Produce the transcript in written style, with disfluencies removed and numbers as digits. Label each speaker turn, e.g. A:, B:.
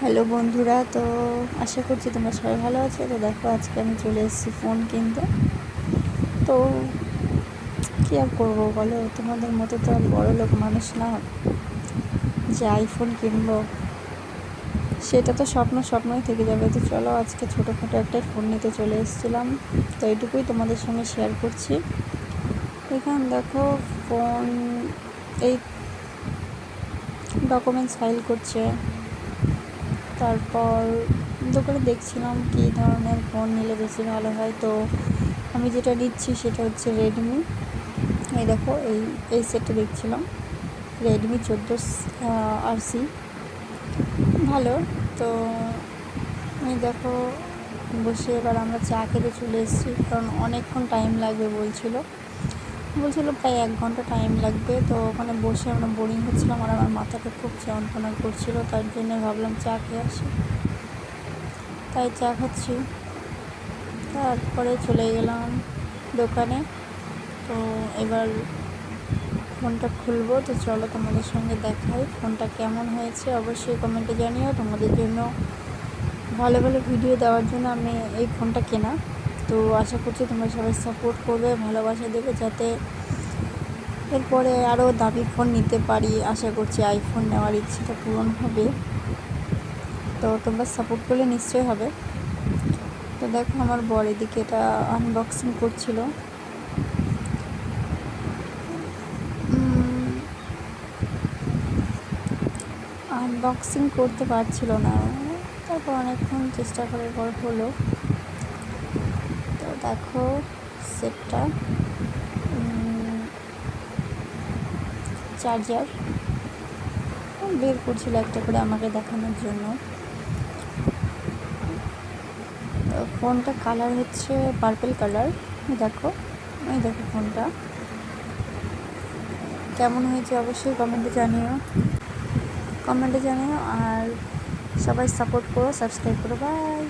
A: Hello বন্ধুরা, তো আশা করছি তোমরা সবাই ভালো আছো। তো দেখো, আজকে আমি চলে এসেছি ফোন কিনতে। তো কী আর করবো বলো, তোমাদের মতো তো আর বড় লোক মানুষ না যে আইফোন কিনবো। সেটা তো স্বপ্নই থেকে যাবে। তো চলো, আজকে ছোটোখাটো একটা ফোন নিতে চলে এসেছিলাম। তো এইটুকুই তোমাদের সঙ্গে শেয়ার করছি। এখানে দেখো, ফোন এই ডকুমেন্টস ফাইল করছে। তারপর দোকানে দেখছিলাম কী ধরনের ফোন নিলে বেশি ভালো হয়। তো আমি যেটা নিচ্ছি সেটা হচ্ছে রেডমি। এই দেখো, এই সেটটা দেখছিলাম, রেডমি 14 RC, ভালো। তো এই দেখো, বসে এবার আমরা চা খেতে চলে এসেছি, কারণ অনেকক্ষণ টাইম লাগবে বলছিল প্রায় 1 ঘন্টা টাইম লাগবে। তো ওখানে বসে আমরা বোরিং হচ্ছিলাম, আর আমার মাথাটা খুব যন্ত্রণা করছিল, তার জন্য ভাবলাম চা খেয়ে আসি। তাই চা খাচ্ছি। তারপরে চলে গেলাম দোকানে। তো এবার ফোনটা খুলবো। তো চলো তোমাদের সঙ্গে দেখাই ফোনটা কেমন হয়েছে। অবশ্যই কমেন্টে জানিও। তোমাদের জন্য ভালো ভালো ভিডিও দেওয়ার জন্য আমি এই ফোনটা কেনা। তো আশা করছি তোমরা সবাই সাপোর্ট করবে, ভালোবাসা দেবে, যাতে এরপরে আরও দামি ফোন নিতে পারি। আশা করছি আইফোন নেওয়ার ইচ্ছেটা পূরণ হবে। তো তোমরা সাপোর্ট করলে নিশ্চয়ই হবে। তো দেখো, আমার বর এদিকে এটা আনবক্সিং করছিল। আনবক্সিং করতে পারছিল না, তারপর অনেকক্ষণ চেষ্টা করার পর হলো। তো দেখো সেটটা, চার্জার বের করছিল একটা করে আমাকে দেখানোর জন্য। ফোনটা কালার হচ্ছে পার্পল কালার। দেখো, এই দেখো ফোনটা কেমন হয়েছে অবশ্যই কমেন্টে জানিও। আর সবাই সাপোর্ট করো, সাবস্ক্রাইব করো। বাই।